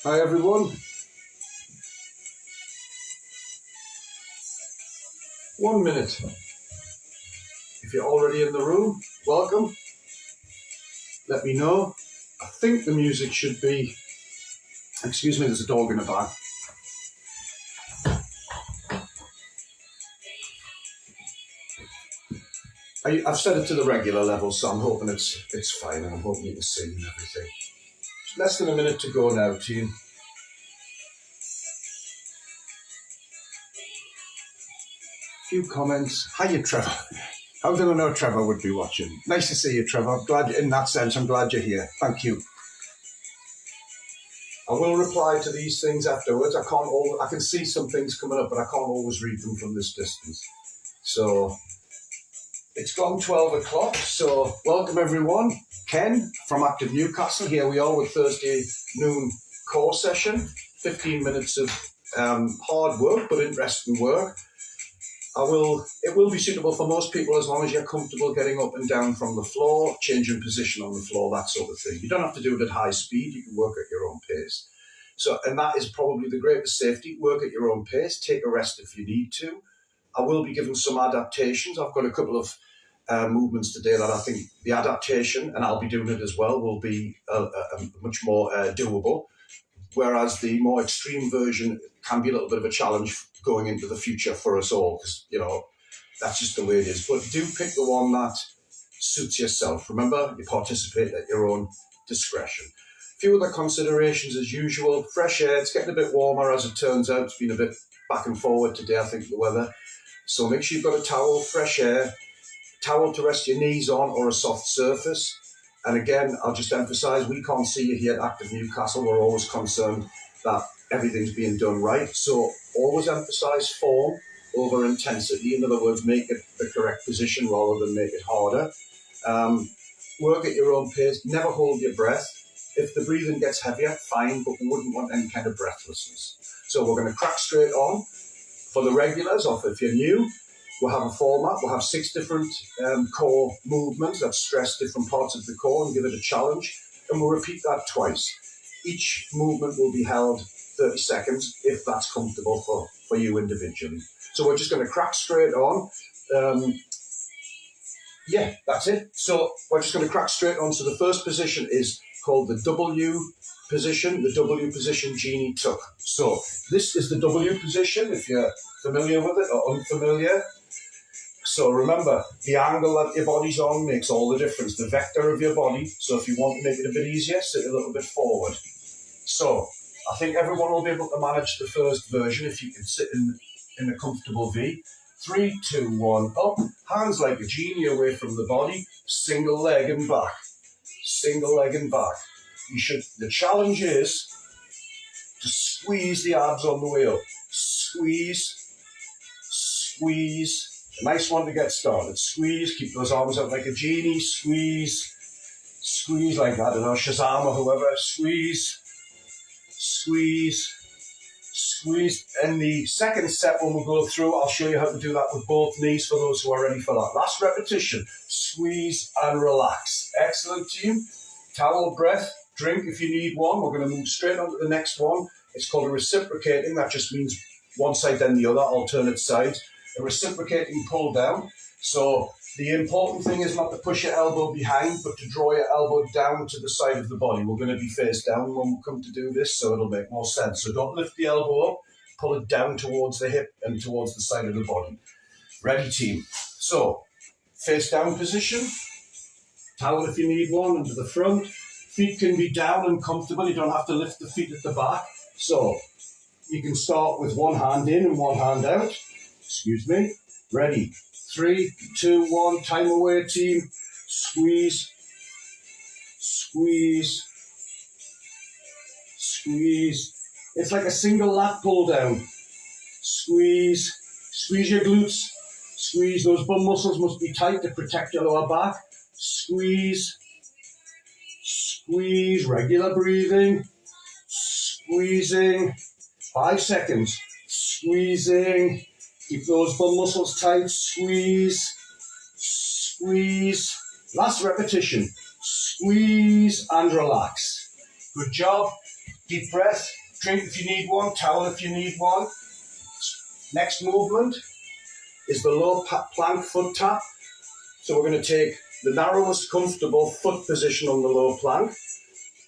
Hi everyone. 1 minute. If you're already in the room, welcome. Let me know. I think the music should be... Excuse me, there's a dog in the back. I've set it to the regular level, so I'm hoping it's fine, and I'm hoping you can see and everything. It's less than a minute to go now, team. Few comments. Hiya, Trevor. How did I know Trevor would be watching? Nice to see you, Trevor. I'm glad, in that sense, I'm glad you're here. Thank you. I will reply to these things afterwards. I can see some things coming up, but I can't always read them from this distance. So it's gone 12 o'clock. So welcome everyone. Ken from Active Newcastle. Here we are with Thursday noon core session. 15 minutes of hard work, but interesting work. It will be suitable for most people as long as you're comfortable getting up and down from the floor, changing position on the floor, that sort of thing. You don't have to do it at high speed. You can work at your own pace. So, and that is probably the greatest safety. Work at your own pace. Take a rest if you need to. I will be giving some adaptations. I've got a couple of movements today that I think the adaptation, and I'll be doing it as well, will be much more doable. Whereas the more extreme version can be a little bit of a challenge going into the future for us all, because, you know, that's just the way it is. But do pick the one that suits yourself. Remember, you participate at your own discretion. A few other considerations as usual. Fresh air, it's getting a bit warmer as it turns out. It's been a bit back and forward today, I think, the weather. So make sure you've got a towel, fresh air, towel to rest your knees on or a soft surface. And again, I'll just emphasise, we can't see you here at Active Newcastle. We're always concerned that everything's being done right. So always emphasise form over intensity. In other words, make it the correct position rather than make it harder. Work at your own pace. Never hold your breath. If the breathing gets heavier, fine, but we wouldn't want any kind of breathlessness. So we're going to crack straight on. For the regulars, or if you're new, we'll have a format. We'll have 6 different core movements that stress different parts of the core and give it a challenge. And we'll repeat that twice. Each movement will be held 30 seconds if that's comfortable for you individually. So we're just going to crack straight on. Yeah, that's it. So we're just going to crack straight on. So the first position is called the W position, the W position genie tuck. So this is the W position, if you're familiar with it or unfamiliar. So remember, the angle that your body's on makes all the difference, the vector of your body. So if you want to make it a bit easier, sit a little bit forward. So I think everyone will be able to manage the first version if you can sit in a comfortable V. 3, 2, 1, up. Hands like a genie away from the body. Single leg and back. Single leg and back. The challenge is to squeeze the abs on the way up. Squeeze, squeeze. A nice one to get started. Squeeze, keep those arms out like a genie. Squeeze, squeeze like, I don't know, Shazam or whoever. Squeeze, squeeze, squeeze. And the second step when we go through, I'll show you how to do that with both knees for those who are ready for that. Last repetition. Squeeze and relax. Excellent, team. Towel breath. Drink if you need one. We're going to move straight on to the next one. It's called a reciprocating. That just means one side then the other, alternate sides. A reciprocating pull down. So the important thing is not to push your elbow behind, but to draw your elbow down to the side of the body. We're going to be face down when we come to do this, so it'll make more sense. So don't lift the elbow up, pull it down towards the hip and towards the side of the body. Ready, team? So face down position. Towel if you need one under the front. Feet can be down and comfortable. You don't have to lift the feet at the back. So you can start with one hand in and one hand out. Excuse me. Ready. 3, 2, 1. Time away, team. Squeeze. Squeeze. Squeeze. It's like a single lat pull down. Squeeze. Squeeze your glutes. Squeeze. Those bum muscles must be tight to protect your lower back. Squeeze. Squeeze. Regular breathing. Squeezing. 5 seconds. Squeezing. Keep those bum muscles tight. Squeeze. Squeeze. Last repetition. Squeeze and relax. Good job. Deep breath. Drink if you need one. Towel if you need one. Next movement is the low plank foot tap. So we're going to take the narrowest comfortable foot position on the low plank,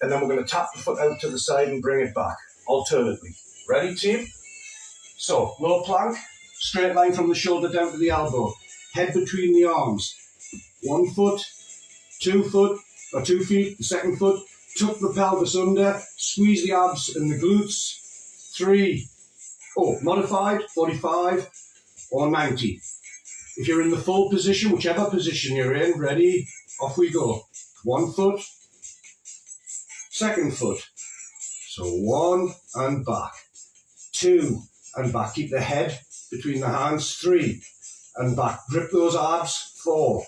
and then we're going to tap the foot out to the side and bring it back, alternately. Ready, team? So, low plank, straight line from the shoulder down to the elbow, head between the arms. 1 foot, 2 foot, or 2 feet, the second foot, tuck the pelvis under, squeeze the abs and the glutes. 3, modified, 45 or 90. If you're in the full position, whichever position you're in, ready, off we go. 1 foot, second foot. So 1 and back, 2 and back. Keep the head between the hands. 3 and back. Grip those abs. 4.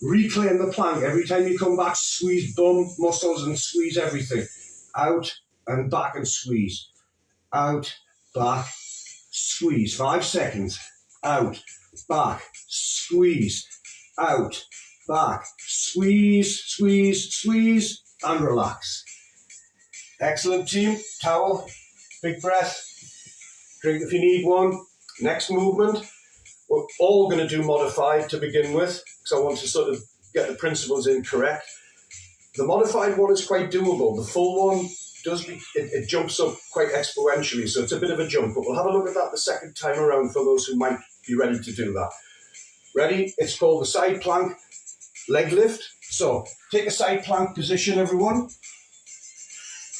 Reclaim the plank. Every time you come back, squeeze bum muscles and squeeze everything. Out and back and squeeze. Out, back, squeeze. 5 seconds. Out, back, squeeze. Out, back, squeeze, squeeze, squeeze, and relax. Excellent, team. Towel, big breath. Drink if you need one. Next movement, we're all going to do modified to begin with, because I want to sort of get the principles in correct. The modified one is quite doable. The full one it jumps up quite exponentially, so it's a bit of a jump, but we'll have a look at that the second time around for those who might be ready to do that. Ready? It's called the side plank leg lift. So take a side plank position, everyone.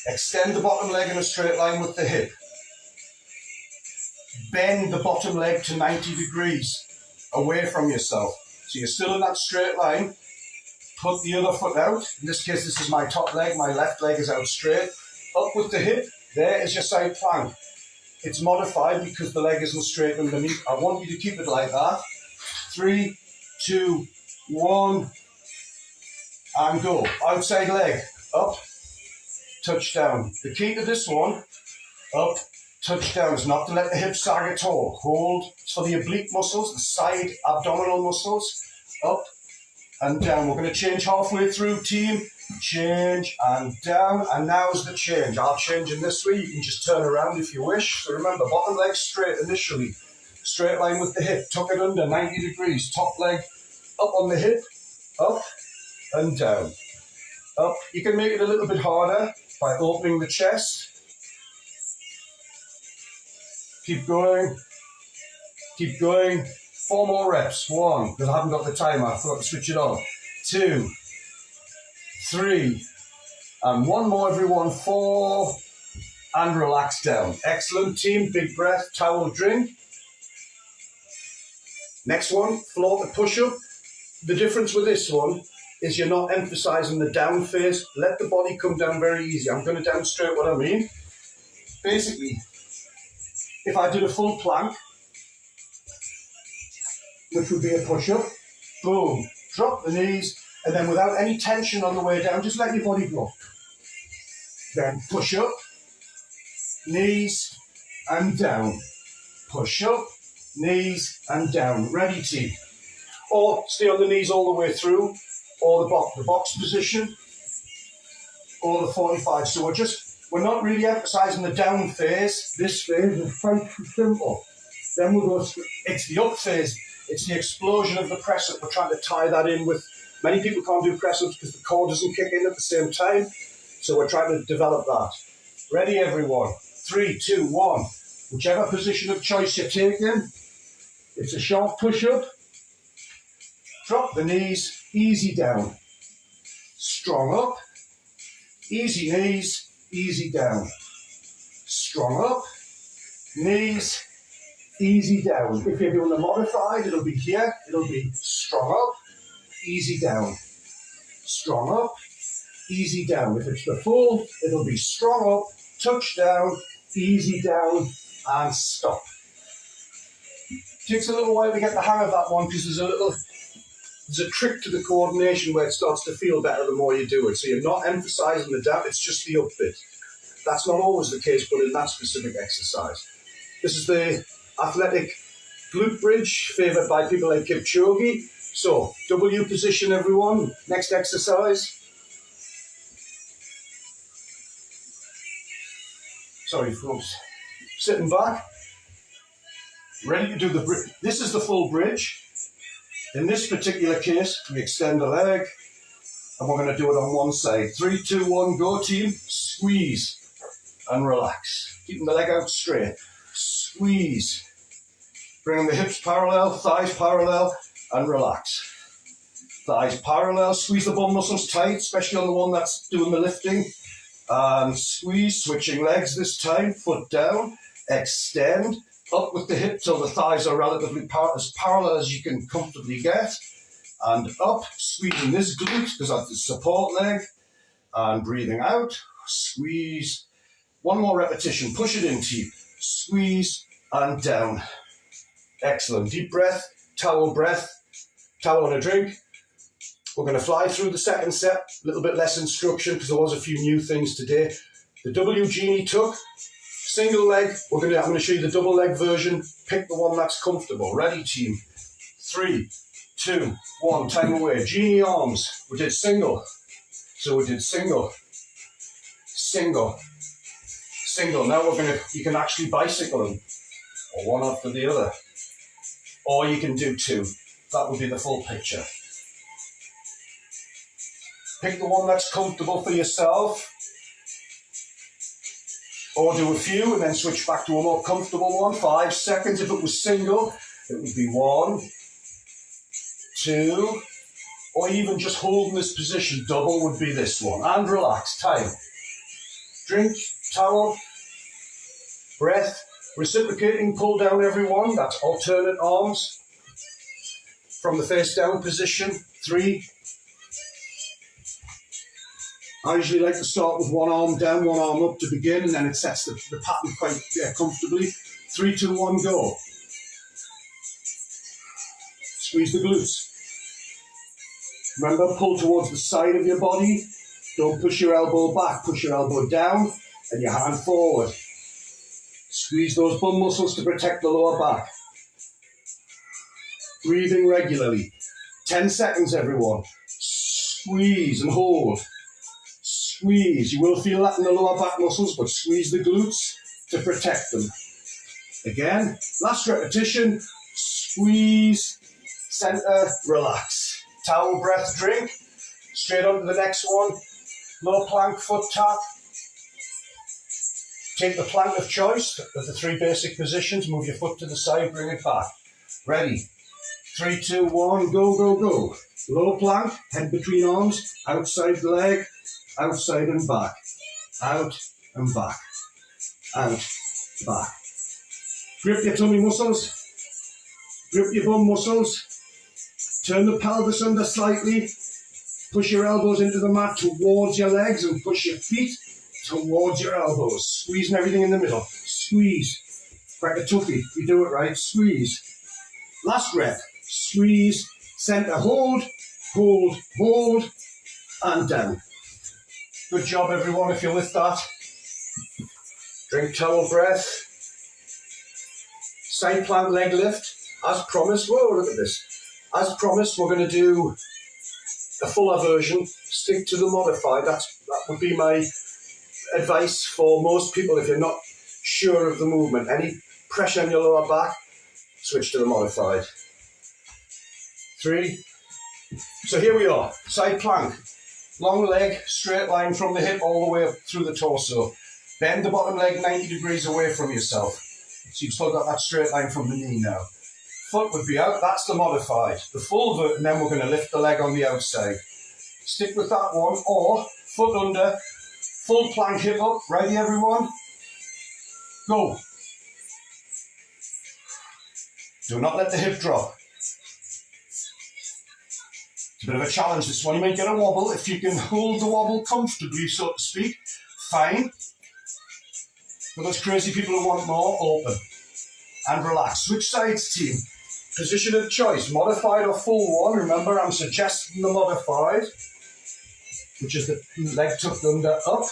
Extend the bottom leg in a straight line with the hip. Bend the bottom leg to 90 degrees away from yourself. So you're still in that straight line. Put the other foot out. In this case, this is my top leg. My left leg is out straight. Up with the hip. There is your side plank. It's modified because the leg isn't straight underneath. I want you to keep it like that. 3, 2, 1, and go. Outside leg. Up, touch down. The key to this one, up, touch down, is not to let the hips sag at all. Hold. It's for the oblique muscles, the side abdominal muscles. Up and down. We're going to change halfway through, team. Change and down. And now's the change. I'll change in this way. You can just turn around if you wish. So remember, bottom leg straight initially. Straight line with the hip. Tuck it under, 90 degrees. Top leg up on the hip. Up and down. Up. You can make it a little bit harder by opening the chest. Keep going. Keep going. 4 more reps. 1, because I haven't got the timer. I forgot to switch it on. 2, 3, and 1 more, everyone. 4, and relax down. Excellent, team. Big breath. Towel, drink. Next one, floor to push-up. The difference with this one is you're not emphasizing the down phase. Let the body come down very easy. I'm going to demonstrate what I mean. Basically, if I did a full plank, which would be a push-up, boom, drop the knees, and then without any tension on the way down, just let your body go. Then push up, knees, and down. Push up, knees, and down. Ready, team. Or stay on the knees all the way through, or the box position, or the 45. So we're not really emphasizing the down phase. This phase is quite simple. Then we'll go, it's the up phase. It's the explosion of the press-up. We're trying to tie that in with, many people can't do press-ups because the core doesn't kick in at the same time. So we're trying to develop that. Ready, everyone? 3, 2, 1. Whichever position of choice you're taking, it's a short push-up. Drop the knees, easy down. Strong up, easy knees, easy down. Strong up, knees, easy down. If you're doing a modified, it'll be here. It'll be strong up, easy down. Strong up, easy down. If it's the full, it'll be strong up, touch down, easy down, and stop. Takes a little while to get the hang of that one because there's a trick to the coordination where it starts to feel better the more you do it. So you're not emphasizing the down, it's just the up bit. That's not always the case, but in that specific exercise. This is the athletic glute bridge favored by people like Kipchoge. So, W position, everyone. Next exercise. Sorry folks. Sitting back, ready to do the bridge. This is the full bridge. In this particular case, we extend the leg, and we're going to do it on one side. 3, 2, 1, go team. Squeeze and relax. Keeping the leg out straight. Squeeze. Bringing the hips parallel, thighs parallel, and relax. Thighs parallel, squeeze the bum muscles tight, especially on the one that's doing the lifting. And squeeze, switching legs this time, foot down, extend, up with the hip till the thighs are relatively as parallel as you can comfortably get. And up, squeezing this glute, because that's the support leg. And breathing out, squeeze. One more repetition, push it in, team. Squeeze and down. Excellent. Deep breath, towel on a drink. We're going to fly through the second set, a little bit less instruction because there was a few new things today. The W Genie tuck, single leg. I'm going to show you the double leg version. Pick the one that's comfortable. Ready, team? 3, 2, 1, time away. Genie arms. We did single. So we did single, single, single. Now you can actually bicycle them, or one after the other. Or you can do 2. That would be the full picture. Pick the one that's comfortable for yourself. Or do a few and then switch back to a more comfortable one. 5 seconds. If it was single, it would be 1, 2, or even just holding this position. Double would be this one. And relax. Time. Drink, towel, breath. Reciprocating, pull down everyone. That's alternate arms from the face down position. 3. I usually like to start with one arm down, one arm up to begin, and then it sets the pattern quite comfortably. 3, 2, 1, go. Squeeze the glutes. Remember, pull towards the side of your body. Don't push your elbow back. Push your elbow down and your hand forward. Squeeze those bum muscles to protect the lower back. Breathing regularly. 10 seconds, everyone. Squeeze and hold. Squeeze. You will feel that in the lower back muscles, but squeeze the glutes to protect them. Again, last repetition. Squeeze, center, relax. Towel breath, drink. Straight on to the next one. Low plank, foot tap. Take the plank of choice of the 3 basic positions. Move your foot to the side, bring it back. Ready. 3, 2, 1, go, go, go. Low plank, head between arms, outside the leg, outside and back. Out and back. Out, back. Grip your tummy muscles. Grip your bum muscles. Turn the pelvis under slightly. Push your elbows into the mat towards your legs and push your feet towards your elbows. Squeezing everything in the middle. Squeeze. Crack a toughie. You do it right. Squeeze. Last rep. Squeeze. Center. Hold. Hold. Hold. And down. Good job, everyone, if you're with that. Drink towel breath. Side plank leg lift. As promised. Whoa, look at this. As promised, we're going to do a fuller version. Stick to the modified. That would be my advice for most people if you're not sure of the movement. Any pressure on your lower back, switch to the modified. 3. So here we are. Side plank. Long leg, straight line from the hip all the way up through the torso. Bend the bottom leg 90 degrees away from yourself. So you've still got that straight line from the knee now. Foot would be out. That's the modified. The full vert, and then we're going to lift the leg on the outside. Stick with that one, or foot under, full plank hip up. Ready, everyone? Go. Do not let the hip drop. It's a bit of a challenge, this one. You might get a wobble. If you can hold the wobble comfortably, so to speak, fine. For those crazy people who want more, open and relax. Switch sides, team. Position of choice, modified or full one. Remember, I'm suggesting the modified, which is the leg tucked under, up.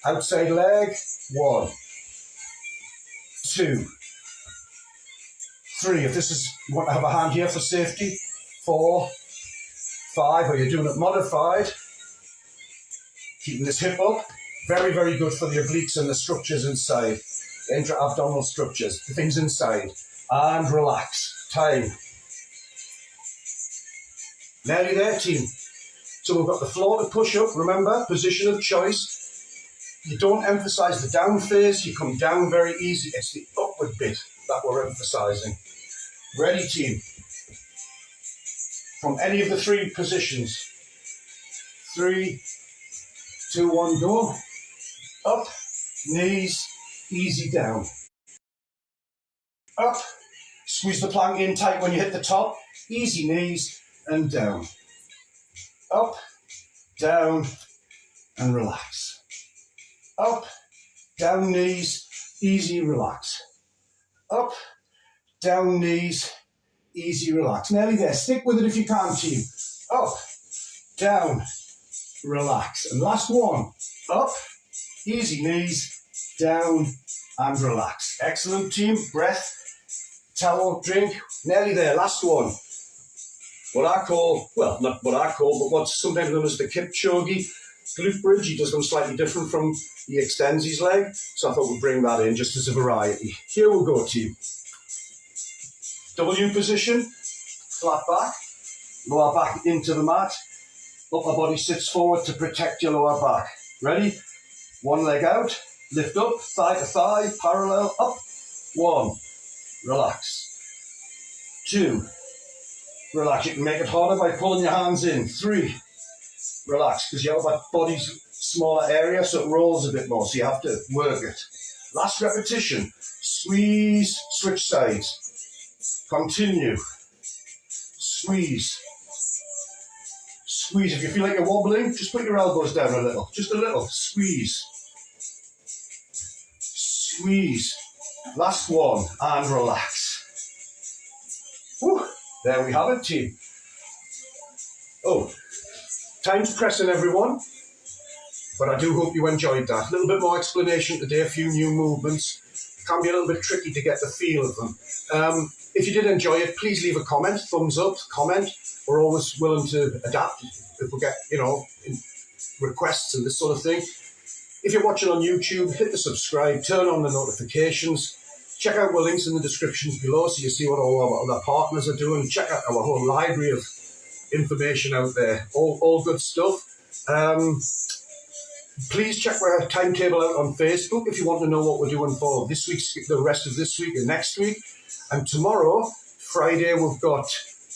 Outside leg, 1, 2, 3. If this is, you want to have a hand here for safety. 4, 5, or you're doing it modified. Keeping this hip up. Very, very good for the obliques and the structures inside. The intra-abdominal structures, the things inside. And relax. Time. Nearly there, team. So we've got the floor to push up. Remember, position of choice. You don't emphasize the down phase. You come down very easy. It's the upward bit that we're emphasizing. Ready, team. From any of the three positions. 3, 2, 1, go. Up, knees, easy down. Up, squeeze the plank in tight when you hit the top. Easy knees and down. Up, down, and relax. Up, down knees, easy, relax. Up, down knees, easy, relax. Nearly there. Stick with it if you can, team. Up, down, relax. And last one. Up, easy knees, down, and relax. Excellent, team. Breath, towel, drink. Nearly there. Last one. What I call, well, not what I call, but what's sometimes known as the Kipchoge glute bridge. He does them slightly different from he extends his leg. So I thought we'd bring that in just as a variety. Here we go, team. W position, flat back, lower back into the mat. Upper body sits forward to protect your lower back. Ready? One leg out, lift up, thigh to thigh, parallel, up. 1, relax. 2, relax. You can make it harder by pulling your hands in. 3, relax, because your upper body's smaller area, so it rolls a bit more, so you have to work it. Last repetition. Squeeze, switch sides. Continue. Squeeze. Squeeze. If you feel like you're wobbling, just put your elbows down a little. Just a little. Squeeze. Squeeze. Last one. And relax. Whew. There we have it, team. Oh, time's pressing, everyone. But I do hope you enjoyed that. A little bit more explanation today, a few new movements. It can be a little bit tricky to get the feel of them. If you did enjoy it, please leave a comment, thumbs up, comment. We're always willing to adapt if we get, requests and this sort of thing. If you're watching on YouTube, hit the subscribe, turn on the notifications. Check out our links in the descriptions below so you see what all our other partners are doing. Check out our whole library of information out there. All good stuff. Please check our timetable out on Facebook if you want to know what we're doing for this week's, the rest of this week and next week. And tomorrow, Friday, we've got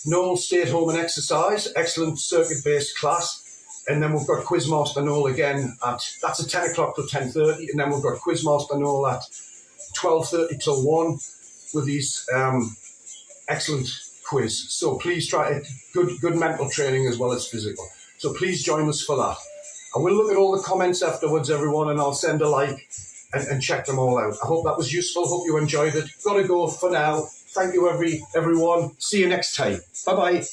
Noel Stay at Home and Exercise, excellent circuit-based class. And then we've got Quizmaster Noel again that's at 10 o'clock till 10:30. And then we've got Quizmaster Noel at 12:30 till 1 with these excellent quiz. So please try it. Good mental training as well as physical. So please join us for that. I will look at all the comments afterwards, everyone, and I'll send a like and check them all out. I hope that was useful. Hope you enjoyed it. Gotta go for now. Thank you, everyone. See you next time. Bye-bye.